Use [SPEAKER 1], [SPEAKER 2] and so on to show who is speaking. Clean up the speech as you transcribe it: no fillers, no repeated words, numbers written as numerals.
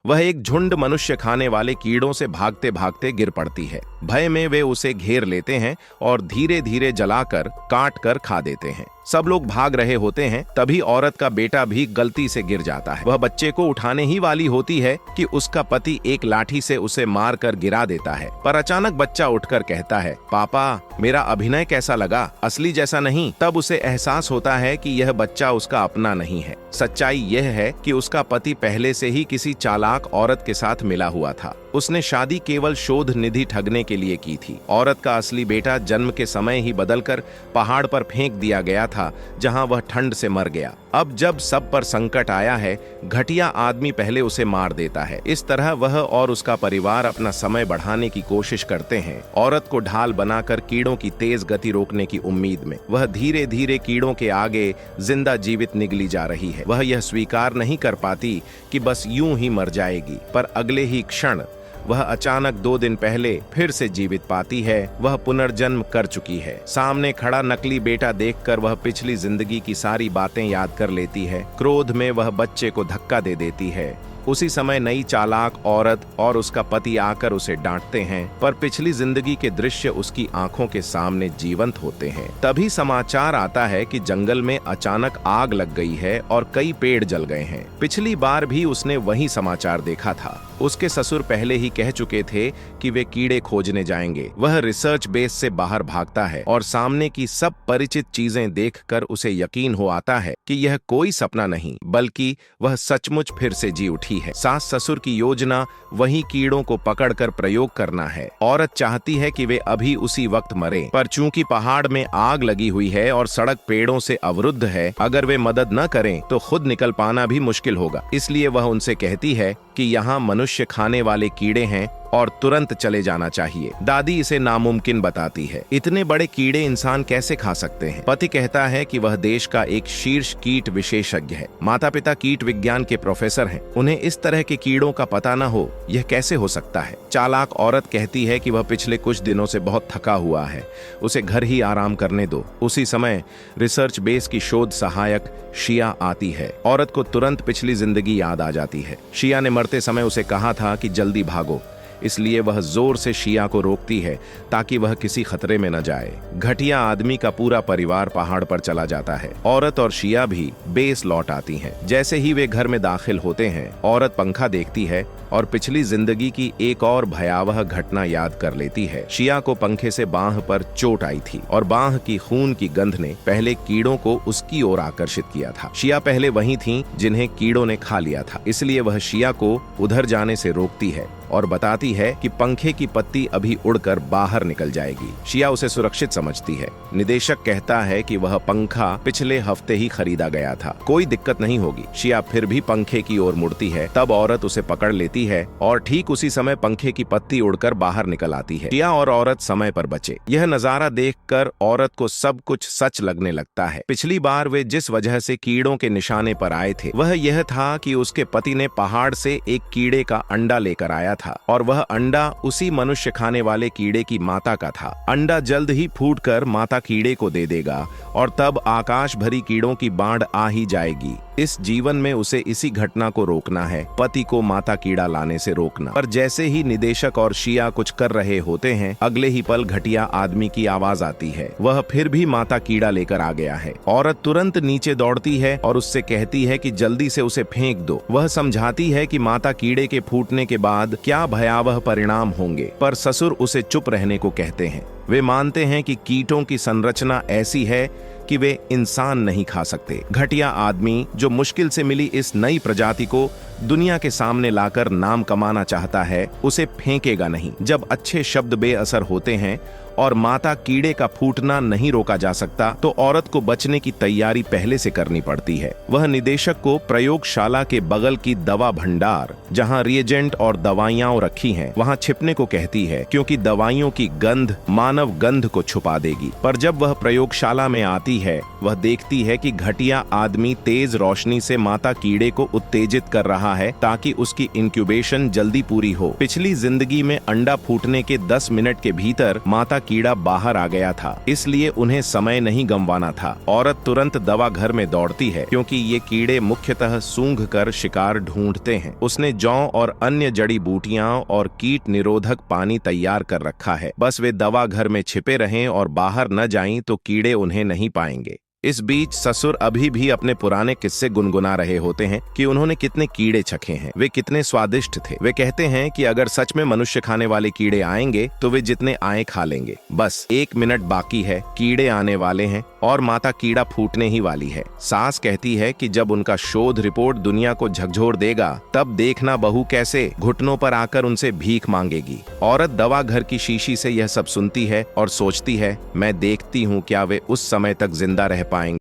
[SPEAKER 1] वह एक झुंड मनुष्य खाने वाले कीड़ों से भागते भागते गिर पड़ती है। भय में वे उसे घेर लेते हैं और धीरे धीरे जलाकर काट कर खा देते हैं। सब लोग भाग रहे होते हैं, तभी औरत का बेटा भी गलती से गिर जाता है। वह बच्चे को उठाने ही वाली होती है कि उसका पति एक लाठी से उसे मार कर गिरा देता है। पर अचानक बच्चा उठकर कहता है, पापा मेरा अभिनय कैसा लगा, असली जैसा नहीं। तब उसे एहसास होता है कि यह बच्चा उसका अपना नहीं है। सच्चाई यह है कि उसका पति पहले से ही किसी चालाक औरत के साथ मिला हुआ था। उसने शादी केवल शोध निधि ठगने के लिए की थी। औरत का असली बेटा जन्म के समय ही बदलकर पहाड़ पर फेंक दिया गया था, जहां वह ठंड से मर गया। अब जब सब पर संकट आया है, घटिया आदमी पहले उसे मार देता है। इस तरह वह और उसका परिवार अपना समय बढ़ाने की कोशिश करते हैं, औरत को ढाल बनाकर कीड़ों की तेज गति रोकने की उम्मीद में। वह धीरे धीरे कीड़ों के आगे जिंदा जीवित निगली जा रही है। वह यह स्वीकार नहीं कर पाती कि बस यूं ही मर जाएगी, पर अगले ही क्षण वह अचानक 2 दिन पहले फिर से जीवित पाती है। वह पुनर्जन्म कर चुकी है। सामने खड़ा नकली बेटा देखकर वह पिछली जिंदगी की सारी बातें याद कर लेती है। क्रोध में वह बच्चे को धक्का दे देती है। उसी समय नई चालाक औरत और उसका पति आकर उसे डांटते हैं, पर पिछली जिंदगी के दृश्य उसकी आंखों के सामने जीवंत होते हैं। तभी समाचार आता है कि जंगल में अचानक आग लग गई है और कई पेड़ जल गए हैं। पिछली बार भी उसने वही समाचार देखा था। उसके ससुर पहले ही कह चुके थे कि वे कीड़े खोजने जाएंगे। वह रिसर्च बेस से बाहर भागता है और सामने की सब परिचित चीजें देखकर उसे यकीन हो आता है कि यह कोई सपना नहीं, बल्कि वह सचमुच फिर से जी उठी है। सास ससुर की योजना वही कीड़ों को पकड़कर प्रयोग करना है। औरत चाहती है कि वे अभी उसी वक्त मरे, पर चूंकि पहाड़ में आग लगी हुई है और सड़क पेड़ों से अवरुद्ध है, अगर वे मदद न करें तो खुद निकल पाना भी मुश्किल होगा। इसलिए वह उनसे कहती है कि यहाँ मनुष्य खाने वाले कीड़े हैं और तुरंत चले जाना चाहिए। दादी इसे नामुमकिन बताती है। इतने बड़े कीड़े इंसान कैसे खा सकते हैं? पति कहता है कि वह देश का एक शीर्ष कीट विशेषज्ञ है। माता पिता कीट विज्ञान के प्रोफेसर हैं। उन्हें इस तरह के कीड़ों का पता न हो, यह कैसे हो सकता है? चालाक औरत कहती है कि वह पिछले कुछ दिनों से बहुत थका हुआ है, उसे घर ही आराम करने दो। उसी समय रिसर्च बेस की शोध सहायक शिया आती है। औरत को तुरंत पिछली जिंदगी याद आ जाती है। शिया ने मरते समय उसे कहा था कि जल्दी भागो, इसलिए वह जोर से शिया को रोकती है ताकि वह किसी खतरे में न जाए। घटिया आदमी का पूरा परिवार पहाड़ पर चला जाता है। औरत और शिया भी बेस लौट आती हैं। जैसे ही वे घर में दाखिल होते हैं, औरत पंखा देखती है और पिछली जिंदगी की एक और भयावह घटना याद कर लेती है। शिया को पंखे से बांह पर चोट आई थी और बांह की खून की गंध ने पहले कीड़ों को उसकी ओर आकर्षित किया था। शिया पहले वही थी जिन्हें कीड़ों ने खा लिया था, इसलिए वह शिया को उधर जाने से रोकती है और बताती है कि पंखे की पत्ती अभी उड़कर बाहर निकल जाएगी। शिया उसे सुरक्षित समझती है। निदेशक कहता है कि वह पंखा पिछले हफ्ते ही खरीदा गया था, कोई दिक्कत नहीं होगी। शिया फिर भी पंखे की ओर मुड़ती है। तब औरत उसे पकड़ लेती है और ठीक उसी समय पंखे की पत्ती उड़कर बाहर निकल आती है। शिया और औरत समय पर बचे। यह नजारा देखकर औरत को सब कुछ सच लगने लगता है। पिछली बार वे जिस वजह से कीड़ों के निशाने पर आए थे, वह यह था कि उसके पति ने पहाड़ से एक कीड़े का अंडा लेकर आया था और वह अंडा उसी मनुष्य खाने वाले कीड़े की माता का था। अंडा जल्द ही फूटकर माता कीड़े को दे देगा और तब आकाश भरी कीड़ों की बाढ़ आ ही जाएगी। इस जीवन में उसे इसी घटना को रोकना है, पति को माता कीड़ा लाने से रोकना। पर जैसे ही निदेशक और शिया कुछ कर रहे होते हैं, अगले ही पल घटिया आदमी की आवाज आती है। वह फिर भी माता कीड़ा लेकर आ गया है। औरत तुरंत नीचे दौड़ती है और उससे कहती है कि जल्दी से उसे फेंक दो। वह समझाती है कि माता कीड़े के फूटने के बाद क्या भयावह परिणाम होंगे, पर ससुर उसे चुप रहने को कहते हैं। वे मानते हैं कि कीटों की संरचना ऐसी है कि वे इंसान नहीं खा सकते। घटिया आदमी जो मुश्किल से मिली इस नई प्रजाति को दुनिया के सामने लाकर नाम कमाना चाहता है, उसे फेंकेगा नहीं। जब अच्छे शब्द बेअसर होते हैं और माता कीड़े का फूटना नहीं रोका जा सकता, तो औरत को बचने की तैयारी पहले से करनी पड़ती है। वह निदेशक को प्रयोगशाला के बगल की दवा भंडार, जहां रिएजेंट और दवाइयां रखी हैं, वहां छिपने को कहती है, क्योंकि दवाइयों की गंध मानव गंध को छुपा देगी। पर जब वह प्रयोगशाला में आती है, वह देखती है कि घटिया आदमी तेज रोशनी से माता कीड़े को उत्तेजित कर रहा है ताकि उसकी इंक्यूबेशन जल्दी पूरी हो। पिछली जिंदगी में अंडा फूटने के 10 मिनट के भीतर माता कीड़ा बाहर आ गया था, इसलिए उन्हें समय नहीं गंवाना था। औरत तुरंत दवा घर में दौड़ती है क्योंकि ये कीड़े मुख्यतः सूंघ कर शिकार ढूंढते हैं। उसने जौ और अन्य जड़ी बूटियां और कीट निरोधक पानी तैयार कर रखा है, बस वे दवा घर में छिपे रहें और बाहर न जाएं तो कीड़े उन्हें नहीं पाएंगे। इस बीच ससुर अभी भी अपने पुराने किस्से गुनगुना रहे होते हैं कि उन्होंने कितने कीड़े चखे हैं, वे कितने स्वादिष्ट थे। वे कहते हैं कि अगर सच में मनुष्य खाने वाले कीड़े आएंगे तो वे जितने आए खा लेंगे। बस 1 मिनट बाकी है, कीड़े आने वाले हैं और माता कीड़ा फूटने ही वाली है। सास कहती है कि जब उनका शोध रिपोर्ट दुनिया को झकझोर देगा तब देखना बहू कैसे घुटनों पर आकर उनसे भीख मांगेगी। औरत दवा घर की शीशी से यह सब सुनती है और सोचती है, मैं देखती हूँ क्या वे उस समय तक जिंदा रह पाएंगे।